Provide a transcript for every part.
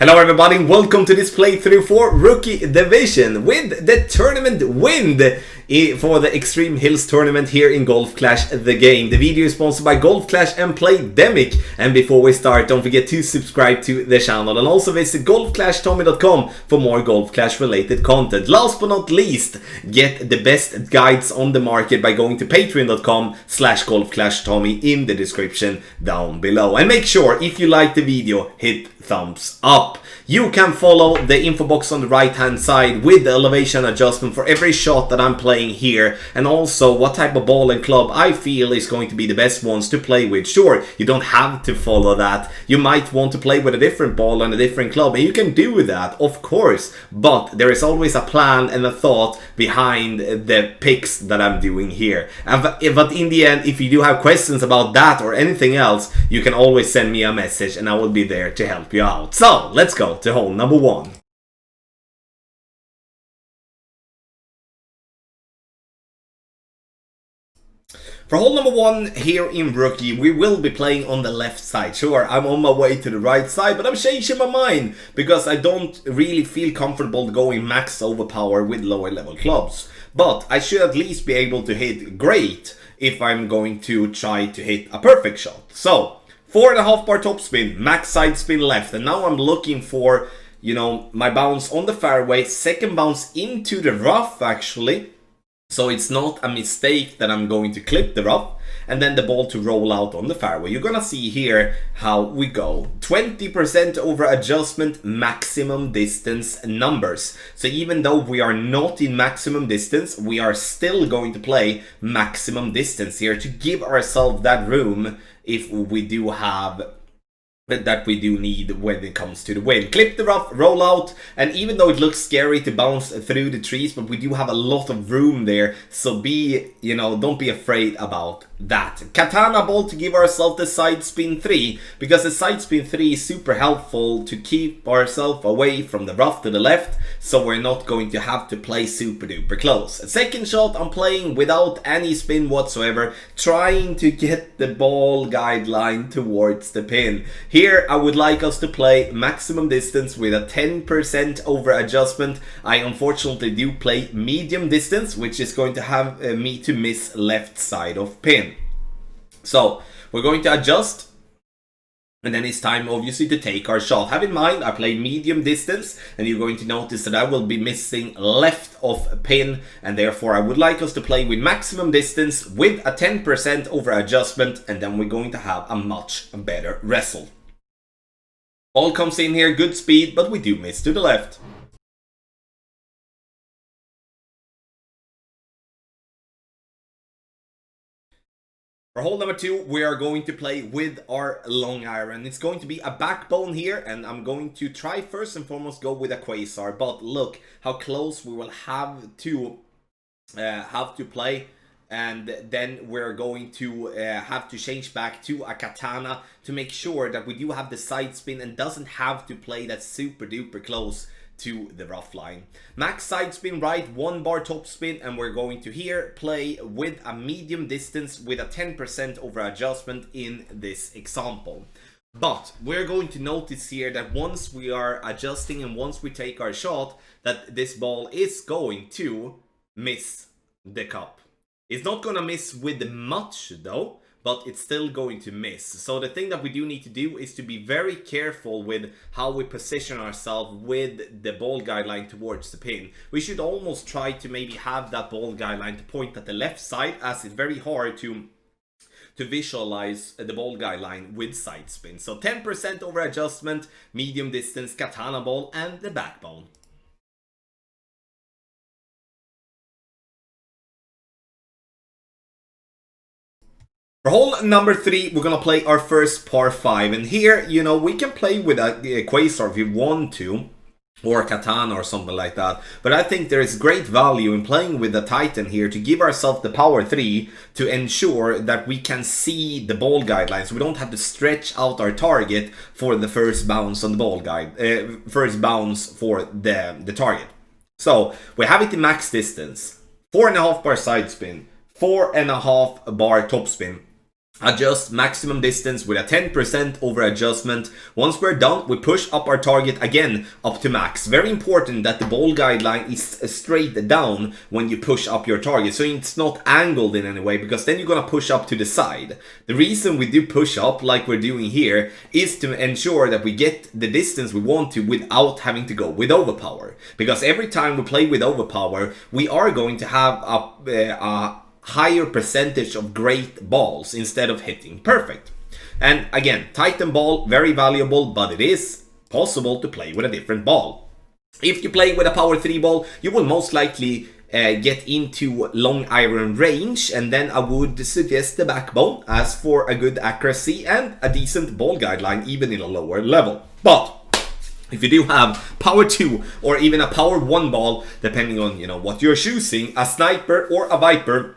Hello everybody, welcome to this playthrough for Rookie Division with the tournament win for the Extreme Hills tournament here in Golf Clash the game. The video is sponsored by Golf Clash and Playdemic. And before we start, don't forget to subscribe to the channel and also visit golfclashtommy.com for more Golf Clash related content. Last but not least, get the best guides on the market by going to patreon.com/golfclashtommy in the description down below. And make sure, if you like the video, hit thumbs up. You can follow the info box on the right hand side with the elevation adjustment for every shot that I'm playing here, and also what type of ball and club I feel is going to be the best ones to play with. Sure, you don't have to follow that. You might want to play with a different ball and a different club, and you can do that, of course, but there is always a plan and a thought behind the picks that I'm doing here. But in the end, if you do have questions about that or anything else, you can always send me a message and I will be there to help you out. So let's go to hole number one. For hole number one here in Rookie, we will be playing on the left side. Sure, I'm on my way to the right side, but I'm changing my mind because I don't really feel comfortable going max overpower with lower level clubs. But I should at least be able to hit great if I'm going to try to hit a perfect shot. So 4.5 bar topspin, max side spin left, and now I'm looking for, you know, my bounce on the fairway, second bounce into the rough actually, so it's not a mistake that I'm going to clip the rough, and then the ball to roll out on the fairway. You're gonna see here how we go. 20% over adjustment, maximum distance numbers. So even though we are not in maximum distance, we are still going to play maximum distance here to give ourselves that room if we do have that we do need when it comes to the wind. Clip the rough, roll out, and even though it looks scary to bounce through the trees, but we do have a lot of room there, so don't be afraid about that. Katana ball to give ourselves the side spin 3, because the side spin 3 is super helpful to keep ourselves away from the rough to the left, so we're not going to have to play super duper close. Second shot, I'm playing without any spin whatsoever, trying to get the ball guideline towards the pin. Here I would like us to play maximum distance with a 10% over adjustment. I unfortunately do play medium distance, which is going to have me to miss left side of pin. So we're going to adjust, and then it's time obviously to take our shot. Have in mind I play medium distance, and you're going to notice that I will be missing left of pin, and therefore I would like us to play with maximum distance with a 10% over adjustment, and then we're going to have a much better result. Ball comes in here, good speed, but we do miss to the left. For hole number two, we are going to play with our long iron. It's going to be a backbone here, and I'm going to try first and foremost go with a quasar. But look how close we will have to play, and then we're going to have to change back to a katana to make sure that we do have the side spin and doesn't have to play that super duper close to the rough line. Max side spin right, 1 bar top spin, and we're going to here play with a medium distance with a 10% over adjustment in this example. But we're going to notice here that once we are adjusting and once we take our shot, that this ball is going to miss the cup. It's not gonna miss with much though, but it's still going to miss. So the thing that we do need to do is to be very careful with how we position ourselves with the ball guideline towards the pin. We should almost try to maybe have that ball guideline to point at the left side, as it's very hard to visualize the ball guideline with side spin. So 10% over adjustment, medium distance, katana ball, and the backbone. For hole number 3, we're gonna play our first par 5, and here, you know, we can play with a quasar if you want to, or a katana or something like that, but I think there is great value in playing with the Titan here to give ourselves the power 3 to ensure that we can see the ball guidelines, so we don't have to stretch out our target for the first bounce on the ball guide, first bounce for the target. So we have it in max distance, 4.5 bar side spin, 4.5 bar top spin. adjust maximum distance with a 10% over adjustment. Once we're done, we push up our target again up to max. Very important that the ball guideline is straight down when you push up your target, so it's not angled in any way, because then you're gonna push up to the side. The reason we do push up like we're doing here is to ensure that we get the distance we want to without having to go with overpower, because every time we play with overpower, we are going to have a higher percentage of great balls instead of hitting perfect. And again, Titan ball, very valuable, but it is possible to play with a different ball. If you play with a power 3 ball, you will most likely get into long iron range, and then I would suggest the backbone as for a good accuracy and a decent ball guideline even in a lower level. But if you do have power 2 or even a power 1 ball, depending on what you're choosing, a sniper or a viper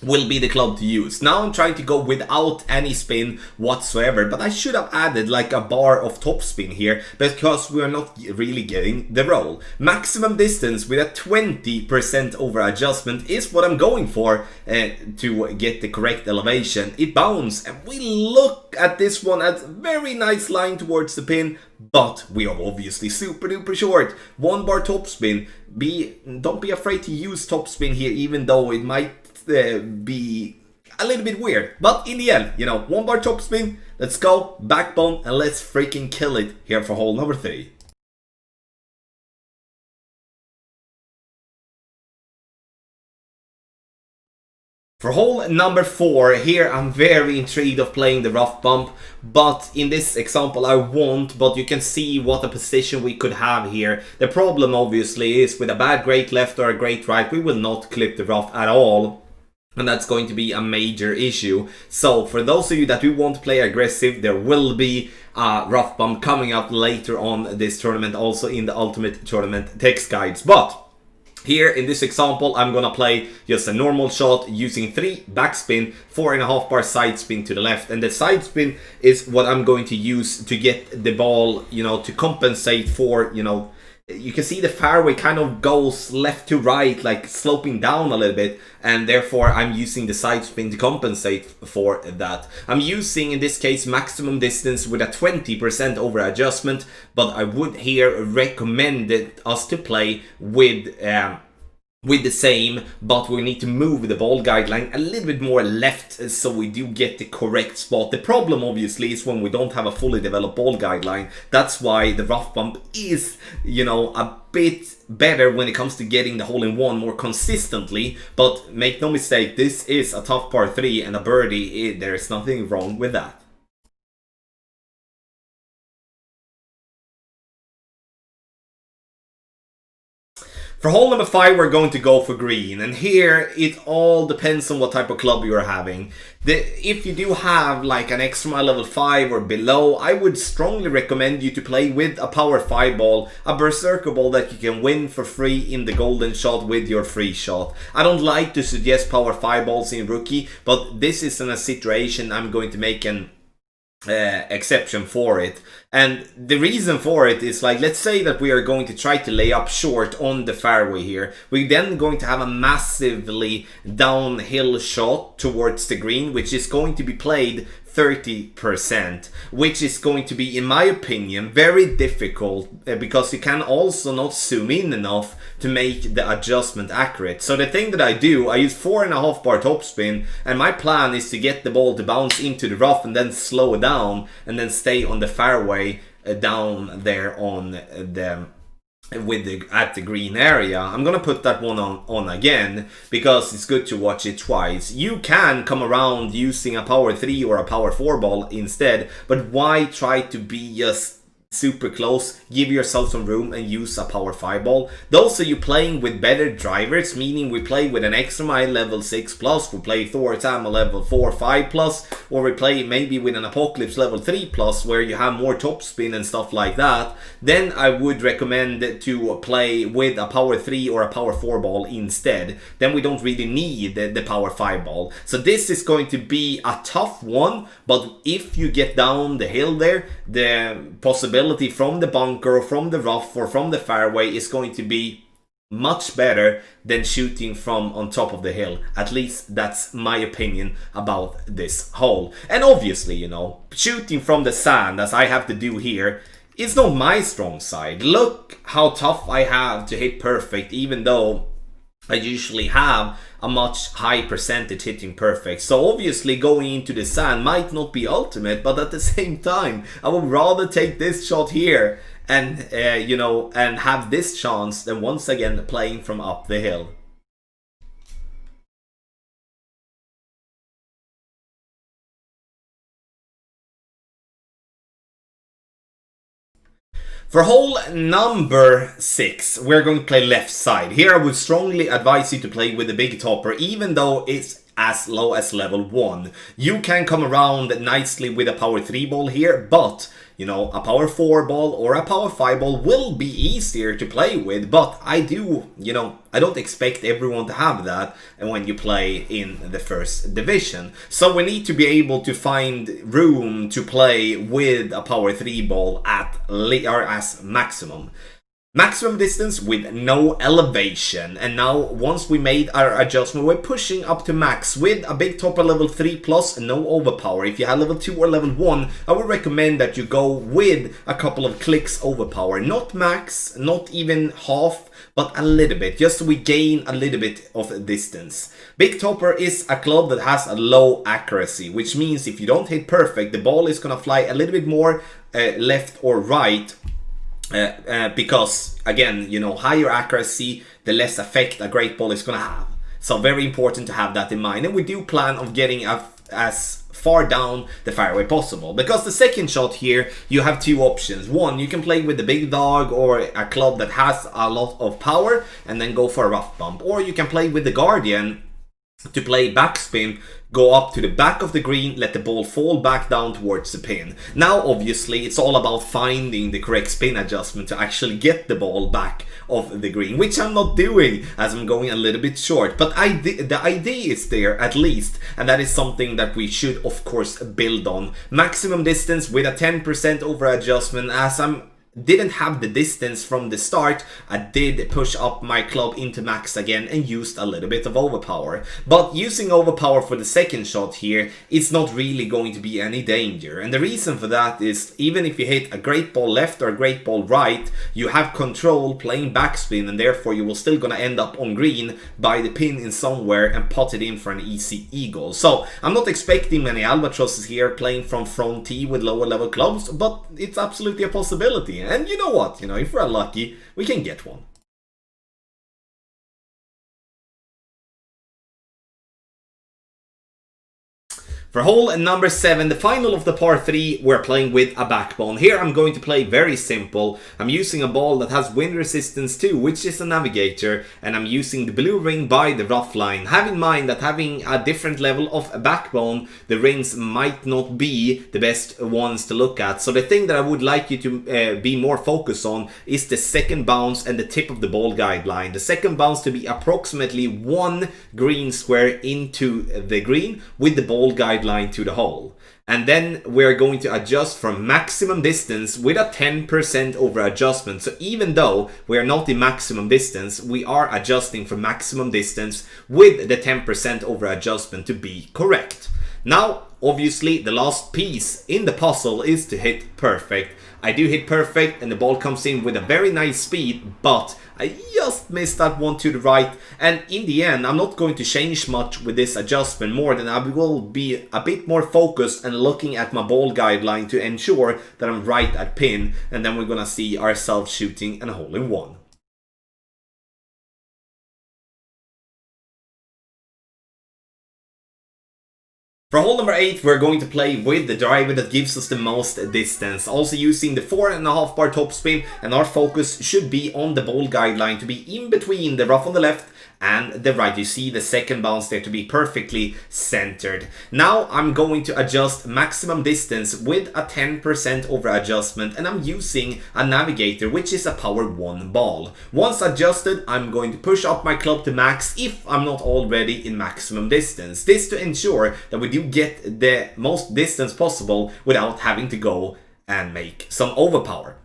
will be the club to use. Now I'm trying to go without any spin whatsoever, but I should have added like a bar of top spin here because we are not really getting the roll. Maximum distance with a 20% over adjustment is what I'm going for to get the correct elevation. It bounces, and we look at this one as a very nice line towards the pin, but we are obviously super duper short. 1 bar top spin. Don't be afraid to use top spin here, even though it might be a little bit weird, but in the end, 1 bar top spin. Let's go backbone and let's freaking kill it here for hole number 3. For hole number 4, here I'm very intrigued of playing the rough bump, but in this example I won't, but you can see what a position we could have here. The problem obviously is with a bad great left or a great right, we will not clip the rough at all. And that's going to be a major issue. So for those of you that do want to play aggressive, there will be a rough bump coming up later on this tournament, also in the Ultimate Tournament text guides. But here in this example, I'm gonna play just a normal shot using 3 backspin, 4.5 bar side spin to the left. And the side spin is what I'm going to use to get the ball, to compensate for, you can see the fairway kind of goes left to right, like sloping down a little bit, and therefore I'm using the side spin to compensate for that. I'm using, in this case, maximum distance with a 20% over adjustment, but I would here recommend us to play with the same, but we need to move the ball guideline a little bit more left so we do get the correct spot. The problem obviously is when we don't have a fully developed ball guideline. That's why the rough bump is, a bit better when it comes to getting the hole in one more consistently. But make no mistake, this is a tough par 3 and a birdie. There is nothing wrong with that. For hole number 5, we're going to go for green, and here it all depends on what type of club you're having. If you do have like an extra mile level 5 or below, I would strongly recommend you to play with a power 5 ball, a berserker ball that you can win for free in the golden shot with your free shot. I don't like to suggest power 5 balls in rookie, but this is in a situation I'm going to make an exception for it. And the reason for it is, like, let's say that we are going to try to lay up short on the fairway here. We're then going to have a massively downhill shot towards the green, which is going to be played 30%, which is going to be, in my opinion, very difficult because you can also not zoom in enough to make the adjustment accurate. So the thing that I do, I use 4.5 bar topspin, and my plan is to get the ball to bounce into the rough and then slow it down and then stay on the fairway down there on the at the green area. I'm gonna put that one on again because it's good to watch it twice. You can come around using a power 3 or a power 4 ball instead, but why try to be just super close? Give yourself some room and use a power 5 ball. Those of you playing with better drivers, meaning we play with an extra mile level 6 plus, we play Thor Tama level 4 5 plus, or we play maybe with an Apocalypse level 3 plus where you have more topspin and stuff like that, then I would recommend to play with a power 3 or a power 4 ball instead. Then we don't really need the power 5 ball. So this is going to be a tough one, but if you get down the hill there, the possibility from the bunker or from the rough or from the fairway is going to be much better than shooting from on top of the hill. At least that's my opinion about this hole. And obviously, you know, shooting from the sand, as I have to do here, is not my strong side. Look how tough I have to hit perfect, even though I usually have a much high percentage hitting perfect. So obviously going into the sand might not be ultimate, but at the same time, I would rather take this shot here and you know, and have this chance than once again playing from up the hill. For hole number 6, we're going to play left side. Here I would strongly advise you to play with the big topper, even though it's as low as level 1. You can come around nicely with a power 3 ball here, but you know, a power 4 ball or a power 5 ball will be easier to play with, but I do, you know, I don't expect everyone to have that when you play in the first division. So we need to be able to find room to play with a power 3 ball at or as maximum. Maximum distance with no elevation. And now once we made our adjustment, we're pushing up to max with a big topper level 3 plus no overpower. If you have level 2 or level 1, I would recommend that you go with a couple of clicks overpower. Not max, not even half, but a little bit, just so we gain a little bit of distance. Big topper is a club that has a low accuracy, which means if you don't hit perfect, the ball is gonna fly a little bit more left or right. Because again, you know, higher accuracy, the less effect a great ball is gonna have. So very important to have that in mind. And we do plan on getting as far down the fairway possible, because the second shot here, you have two options. One, you can play with the big dog or a club that has a lot of power and then go for a rough bump, or you can play with the guardian to play backspin, go up to the back of the green, let the ball fall back down towards the pin. Now obviously it's all about finding the correct spin adjustment to actually get the ball back of the green, which I'm not doing as I'm going a little bit short, but the idea is there at least, and that is something that we should of course build on. Maximum distance with a 10% over adjustment. As didn't have the distance from the start, I did push up my club into max again and used a little bit of overpower. But using overpower for the second shot here, it's not really going to be any danger. And the reason for that is, even if you hit a great ball left or a great ball right, you have control playing backspin, and therefore you will still gonna end up on green by the pin in somewhere and pot it in for an easy eagle. So I'm not expecting many albatrosses here playing from front tee with lower level clubs, but it's absolutely a possibility. And you know what? You know, if we're lucky, we can get one. For hole number 7, the final of the par 3, we're playing with a backbone. Here I'm going to play very simple. I'm using a ball that has wind resistance too, which is a navigator, and I'm using the blue ring by the rough line. Have in mind that having a different level of a backbone, the rings might not be the best ones to look at. So the thing that I would like you to be more focused on is the second bounce and the tip of the ball guideline. The second bounce to be approximately 1 green square into the green with the ball guideline to the hole. And then we're going to adjust from maximum distance with a 10% over adjustment. So even though we're not in maximum distance, we are adjusting for maximum distance with the 10% over adjustment to be correct. Now, obviously, the last piece in the puzzle is to hit perfect. I do hit perfect and the ball comes in with a very nice speed, but I just missed that one to the right, and in the end I'm not going to change much with this adjustment more than I will be a bit more focused and looking at my ball guideline to ensure that I'm right at pin, and then we're gonna see ourselves shooting a hole in one. For hole number 8, we're going to play with the driver that gives us the most distance, also using the 4.5 bar topspin, and our focus should be on the ball guideline to be in between the rough on the left and the right. You see the second bounce there to be perfectly centered. Now I'm going to adjust maximum distance with a 10% over adjustment, and I'm using a navigator, which is a power 1 ball. Once adjusted, I'm going to push up my club to max if I'm not already in maximum distance. This to ensure that we do get the most distance possible without having to go and make some overpower.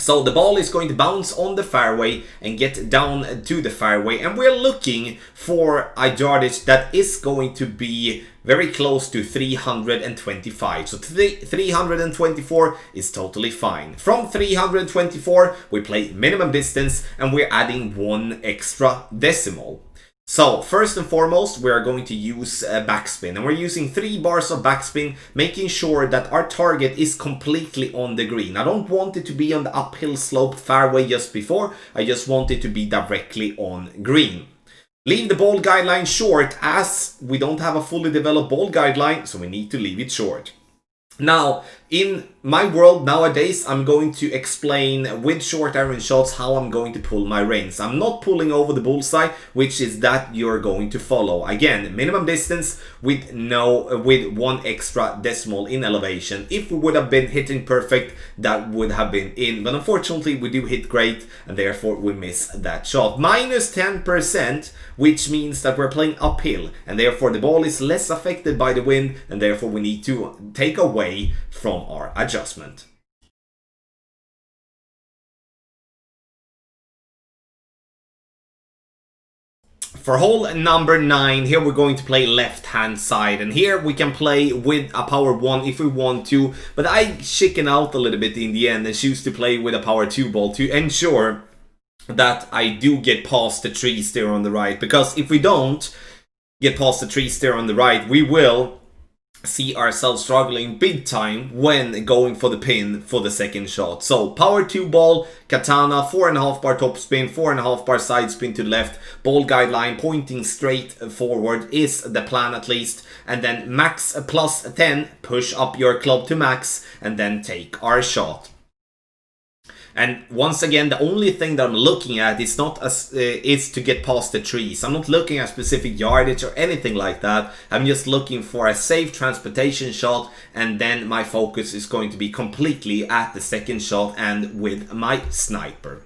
So the ball is going to bounce on the fairway and get down to the fairway, and we're looking for a yardage that is going to be very close to 325. So 324 is totally fine. From 324 we play minimum distance and we're adding one extra decimal. So first and foremost, we are going to use backspin, and we're using 3 bars of backspin, making sure that our target is completely on the green. I don't want it to be on the uphill sloped fairway just before, I just want it to be directly on green. Leave the ball guideline short, as we don't have a fully developed ball guideline, so we need to leave it short. Now, in my world nowadays, I'm going to explain with short iron shots how I'm going to pull my reins. I'm not pulling over the bullseye, which is that you're going to follow. Again, minimum distance with one extra decimal in elevation. If we would have been hitting perfect, that would have been in. But unfortunately, we do hit great, and therefore we miss that shot. Minus 10%, which means that we're playing uphill, and therefore the ball is less affected by the wind, and therefore we need to take away from our adjustment. For hole number 9, here we're going to play left hand side, and here we can play with a power 1 if we want to, but I chicken out a little bit in the end and choose to play with a power 2 ball to ensure that I do get past the trees there on the right, because if we don't get past the trees there on the right, we will see ourselves struggling big time when going for the pin for the second shot. So power 2 ball, katana, 4.5 bar top spin, 4.5 bar side spin to the left, ball guideline pointing straight forward is the plan at least, and then max plus 10, push up your club to max, and then take our shot. And once again, the only thing that I'm looking at is is to get past the trees. I'm not looking at specific yardage or anything like that. I'm just looking for a safe transportation shot, and then my focus is going to be completely at the second shot and with my sniper.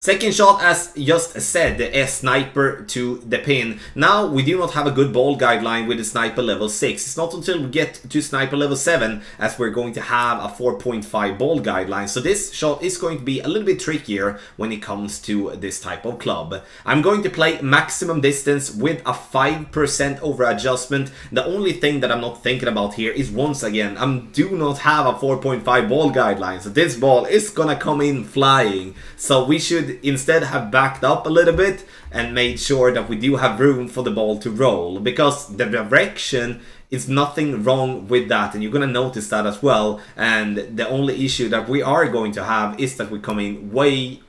Second shot, as just said, a sniper to the pin. Now, we do not have a good ball guideline with the sniper level 6. It's not until we get to sniper level 7 as we're going to have a 4.5 ball guideline. So this shot is going to be a little bit trickier when it comes to this type of club. I'm going to play maximum distance with a 5% over adjustment. The only thing that I'm not thinking about here is, once again, I do not have a 4.5 ball guideline. So this ball is gonna come in flying. So we should instead have backed up a little bit and made sure that we do have room for the ball to roll, because the direction is nothing wrong with that, and you're gonna notice that as well. And the only issue that we are going to have is that we're coming way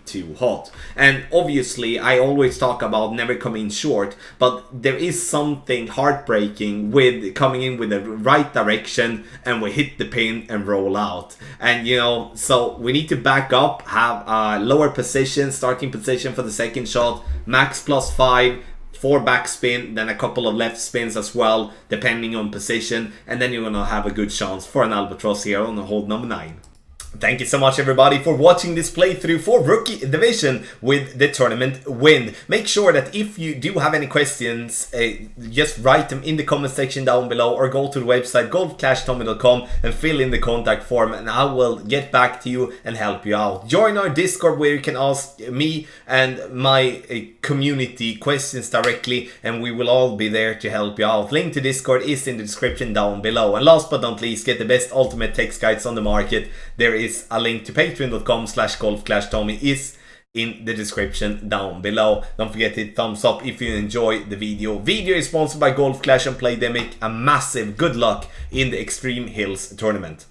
too hot. And obviously I always talk about never coming short, but there is something heartbreaking with coming in with the right direction and we hit the pin and roll out. And you know, so we need to back up, have a lower position, starting position for the second shot, max plus 5, 4 backspin, then a couple of left spins as well, depending on position, and then you're gonna have a good chance for an albatross here on hole number 9. Thank you so much everybody for watching this playthrough for Rookie Division with the tournament win. Make sure that if you do have any questions, just write them in the comment section down below, or go to the website golfclashtommy.com and fill in the contact form, and I will get back to you and help you out. Join our Discord where you can ask me and my community questions directly, and we will all be there to help you out. Link to Discord is in the description down below. And last but not least, get the best ultimate text guides on the market. There is a link to patreon.com/golfclashtommy is in the description down below. Don't forget to hit thumbs up if you enjoy the video. Video is sponsored by Golf Clash and Playdemic. A massive good luck in the Extreme Hills tournament.